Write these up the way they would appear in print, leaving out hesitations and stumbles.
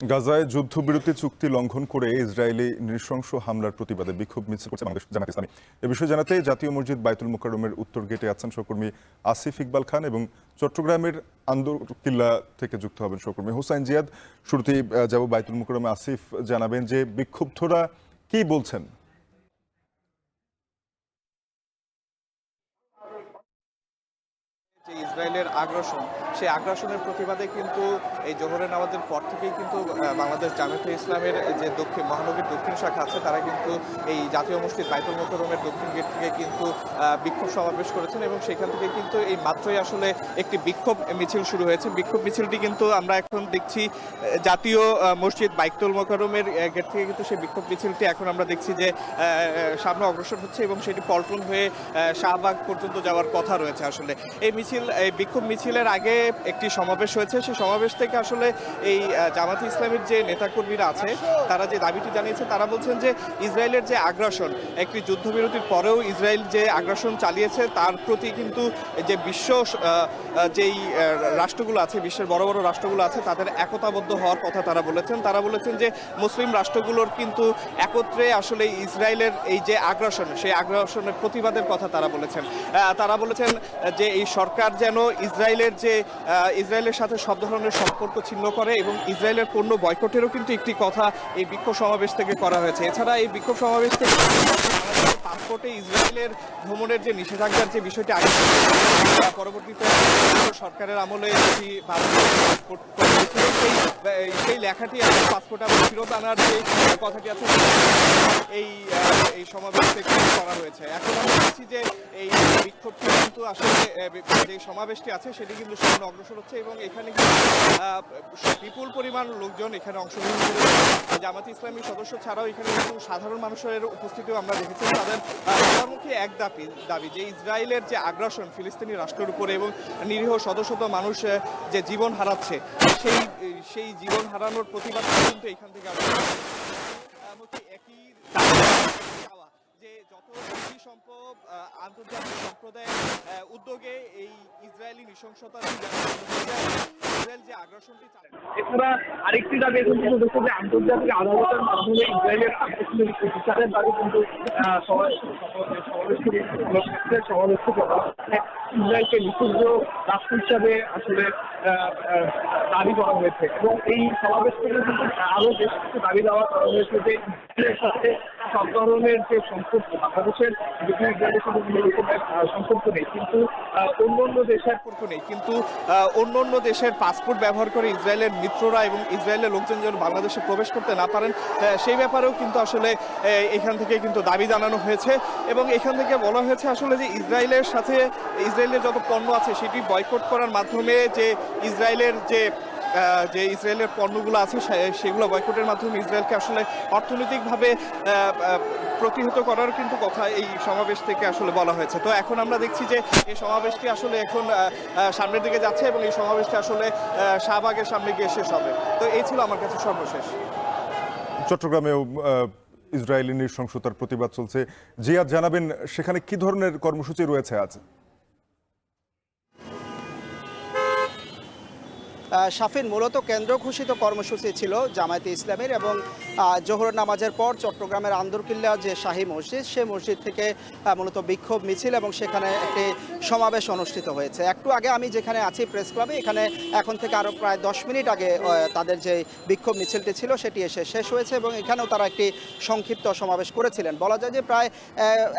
গাজায় যুদ্ধবিরতি চুক্তি লঙ্ঘন করে ইসরায়েলি নৃশংস হামলার প্রতিবাদে বিক্ষোভ মিছিল করছে বাংলাদেশ জামাত ইসলামী। এ বিষয়ে জানাতে জাতীয় মসজিদ বাইতুল মোকাররমের উত্তর গেটে আছেন সহকর্মী আসিফ ইকবাল খান এবং চট্টগ্রামের আন্দরকিল্লা থেকে যুক্ত হবেন সহকর্মী হুসাইন জিয়াদ। শুরুতেই যাব বাইতুল মোকাররমে। আসিফ, জানাবেন যে বিক্ষুব্ধরা কি বলছেন? যে ইসরায়েলের আগ্রাসন, সেই আগ্রাসনের প্রতিবাদে কিন্তু এই জোহরের নামাজের পর থেকেই কিন্তু বাংলাদেশ জামায়াতে ইসলামের যে মহানগরীর দক্ষিণ শাখা আছে তারা কিন্তু এই জাতীয় মসজিদ বাইতুল মোকাররমের দক্ষিণ গেট থেকে কিন্তু বিক্ষোভ সমাবেশ করেছেন এবং সেখান থেকে কিন্তু এই মাত্রই আসলে একটি বিক্ষোভ মিছিল শুরু হয়েছে। বিক্ষোভ মিছিলটি কিন্তু আমরা এখন দেখছি জাতীয় মসজিদ বাইতুল মোকাররমের গেট থেকে কিন্তু সেই বিক্ষোভ মিছিলটি এখন আমরা দেখছি যে সামনে অগ্রসর হচ্ছে এবং সেটি পল্টন হয়ে শাহবাগ পর্যন্ত যাওয়ার কথা রয়েছে। আসলে এই বিক্ষোভ মিছিলের আগে একটি সমাবেশ হয়েছে, সেই সমাবেশ থেকে আসলে এই জামাতে ইসলামের যে নেতাকর্মীরা আছে তারা যে দাবিটি জানিয়েছে, তারা বলছেন যে ইসরায়েলের যে আগ্রাসন, একটি যুদ্ধবিরতির পরেও ইসরায়েল যে আগ্রাসন চালিয়েছে তার প্রতি কিন্তু যে বিশ্ব যেই রাষ্ট্রগুলো আছে, বিশ্বের বড় বড় রাষ্ট্রগুলো আছে তাদের একতাবদ্ধ হওয়ার কথা তারা বলেছেন। তারা বলেছেন যে মুসলিম রাষ্ট্রগুলোর কিন্তু একত্রে আসলে ইসরায়েলের এই যে আগ্রাসন, সেই আগ্রাসনের প্রতিবাদের কথা তারা বলেছেন। তারা বলেছেন যে এই সরকার যেন ইসরায়েলের সাথে সব ধরনের সম্পর্ক ছিন্ন করে এবং ইসরায়েলের পণ্য বয়কটেরও কিন্তু একটি কথা এই বিক্ষোভ সমাবেশ থেকে করা হয়েছে। এছাড়া এই বিক্ষোভ সমাবেশ থেকে পাসপোর্টে ইসরায়েলের ভ্রমণের যে নিষেধাজ্ঞার যে বিষয়টি আগে পরবর্তীতে সরকারের আমলে সেই লেখাটি পাসপোর্ট আবার ফেরত আনার যে কথাটি আছে এই সমাবেশ থেকে করা হয়েছে। এখন আমরা দেখছি যে এই বিক্ষোভটি কিন্তু আসলে যে সমাবেশটি আছে সেটি কিন্তু সামনে অগ্রসর হচ্ছে এবং এখানে কিন্তু বিপুল পরিমাণ লোকজন এখানে অংশগ্রহণ করেছে। জামাতে ইসলামী সদস্য ছাড়াও এখানে কিন্তু সাধারণ মানুষের উপস্থিতিও আমরা দেখেছি। তাদের মুখে এক দাবি যে ইসরায়েলের যে আগ্রাসন ফিলিস্তিনি রাষ্ট্রের উপরে এবং নিরীহ শত শত মানুষ যে জীবন হারাচ্ছে, সেই জীবন হারানোর প্রতিবাদ কিন্তু এখান থেকে একই যে যত বেশি সম্ভব আন্তর্জাতিক সম্প্রদায়ের উদ্যোগে এই ইসরায়েলি নৃশংসতার ইসরায়েল যে আগ্রাসনটি এছাড়া আরেকটি দাবি এখন কিন্তু দেখছে যে আন্তর্জাতিক আদালতের মাধ্যমে ইসরায়েলের আগ্রাসনের বিচারের দাবি কিন্তু ইসরায়েলকে নিষিদ্ধ রাষ্ট্র হিসাবে আসলে দাবি করা হয়েছে এবং এই সমাবেশ থেকে কিন্তু আরো বেশ কিছু দাবি দেওয়া করা হয়েছে যে ইসরায়েলের সাথে সব ধরনের যে সম্পর্ক বাংলাদেশের ইসরায়েলের সাথে কোনো রকমের সম্পর্ক নেই, কিন্তু অন্য দেশের পাসপোর্ট ব্যবহার করে ইসরায়েলের মিত্ররা এবং ইসরায়েলের লোকজন যেন বাংলাদেশে প্রবেশ করতে না পারেন সেই ব্যাপারেও কিন্তু আসলে এখান থেকে কিন্তু দাবি জানানো হয়েছে এবং এখান থেকে বলা হয়েছে আসলে যে ইসরায়েলের যত পণ্য আছে সেটি বয়কট করার মাধ্যমে যে ইসরায়েলের পণ্যগুলো আছে সেগুলো বয়কটের মাধ্যমে ইসরায়েলকে আসলে অর্থনৈতিকভাবে প্রতিহত করার কিন্তু কথা এই সমাবেশ থেকে আসলে বলা হয়েছে। তো এখন আমরা দেখছি যে এই সমাবেশটি আসলে এখন সামনের দিকে যাচ্ছে এবং এই সমাবেশটি আসলে শাহবাগের সামনে গিয়ে শেষ হবে। তো এই ছিল আমার কাছে সর্বশেষ। চট্টগ্রামেও ইসরায়েলি নৃশংসতার প্রতিবাদ চলছে। জিয়াদ, জানাবেন সেখানে কি ধরনের কর্মসূচি রয়েছে আজ? শাফিন, মূলত কেন্দ্র ঘোষিত কর্মসূচি ছিল জামায়াতে ইসলামের এবং জোহর নামাজের পর চট্টগ্রামের আন্দরকিল্লা যে শাহী মসজিদ, সেই মসজিদ থেকে মূলত বিক্ষোভ মিছিল এবং সেখানে একটি সমাবেশ অনুষ্ঠিত হয়েছে। একটু আগে আমি যেখানে আছি প্রেস ক্লাবে, এখানে এখন থেকে আরও প্রায় 10 মিনিট আগে তাদের যে বিক্ষোভ মিছিলটি ছিল সেটি এসে শেষ হয়েছে এবং এখানেও তারা একটি সংক্ষিপ্ত সমাবেশ করেছিলেন। বলা যায় যে প্রায়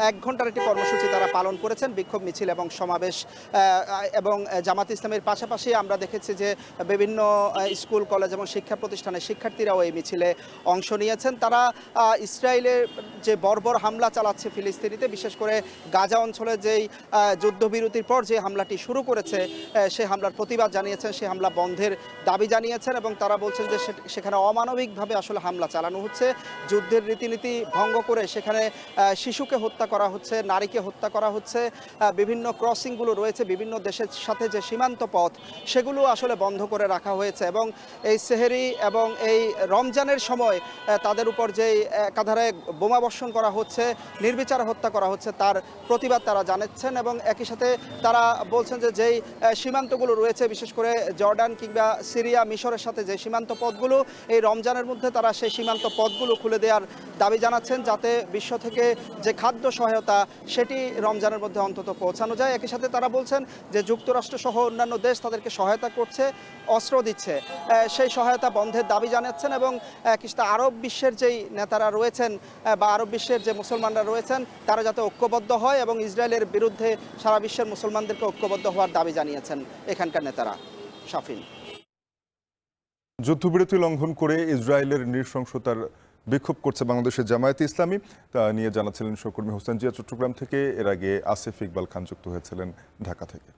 1 ঘন্টার একটি কর্মসূচি তারা পালন করেছেন, বিক্ষোভ মিছিল এবং সমাবেশ। এবং জামায়াতে ইসলামের পাশাপাশি আমরা দেখেছি যে বিভিন্ন স্কুল কলেজ এবং শিক্ষা প্রতিষ্ঠানের শিক্ষার্থীরাও এই মিছিলে অংশ নিয়েছেন। তারা ইসরায়েলের যে বর্বর হামলা চালাচ্ছে ফিলিস্তিনিতে, বিশেষ করে গাজা অঞ্চলে যেই যুদ্ধবিরতির পর যে হামলাটি শুরু করেছে সেই হামলার প্রতিবাদ জানিয়েছেন, সেই হামলা বন্ধের দাবি জানিয়েছেন এবং তারা বলছেন যে সেখানে অমানবিকভাবে আসলে হামলা চালানো হচ্ছে, যুদ্ধের রীতিনীতি ভঙ্গ করে সেখানে শিশুকে হত্যা করা হচ্ছে, নারীকে হত্যা করা হচ্ছে, বিভিন্ন ক্রসিংগুলো রয়েছে বিভিন্ন দেশের সাথে যে সীমান্ত পথ সেগুলো আসলে বন্ধ করে রাখা হয়েছে এবং এই সেহেরি এবং এই রমজানের সময় তাদের উপর যেই একাধারে বোমাবর্ষণ করা হচ্ছে, নির্বিচারে হত্যা করা হচ্ছে হচ্ছে তার প্রতিবাদ তারা জানাচ্ছেন এবং একই সাথে তারা বলছেন যে যেই সীমান্তগুলো রয়েছে বিশেষ করে জর্ডান কিংবা সিরিয়া মিশরের সাথে যে সীমান্ত পথগুলো এই রমজানের মধ্যে তারা সেই সীমান্ত পথগুলো খুলে দেওয়ার দাবি জানাচ্ছেন যাতে বিশ্ব থেকে যে খাদ্য সহায়তা সেটি রমজানের মধ্যে অন্তত পৌঁছানো যায়। একই সাথে তারা বলছেন যে যুক্তরাষ্ট্র সহ অন্যান্য দেশ তাদেরকে সহায়তা করছে, অস্ত্র দিচ্ছে, সেই সহায়তা বন্ধের দাবি জানাচ্ছেন এবং কিছুটা আরব বিশ্বের যেই নেতারা রয়েছেন বা আরব বিশ্বের যে মুসলমানরা রয়েছেন তারা যাতে ঐক্যবদ্ধ হয় এবং ইসরায়েলের বিরুদ্ধে সারা বিশ্বের মুসলমানদেরকে ঐক্যবদ্ধ হওয়ার দাবি জানিয়েছেন এখানকার নেতারা। শাফিন। যুদ্ধবিরতি লঙ্ঘন করে ইসরায়েলের নৃশংসতার বিক্ষোভ করছে বাংলাদেশের জামায়াতে ইসলামী, তা নিয়ে জানাচ্ছিলেন সহকর্মী হোসেন জিয়া চট্টগ্রাম থেকে। এর আগে আসিফ ইকবাল খান যুক্ত হয়েছিলেন ঢাকা থেকে।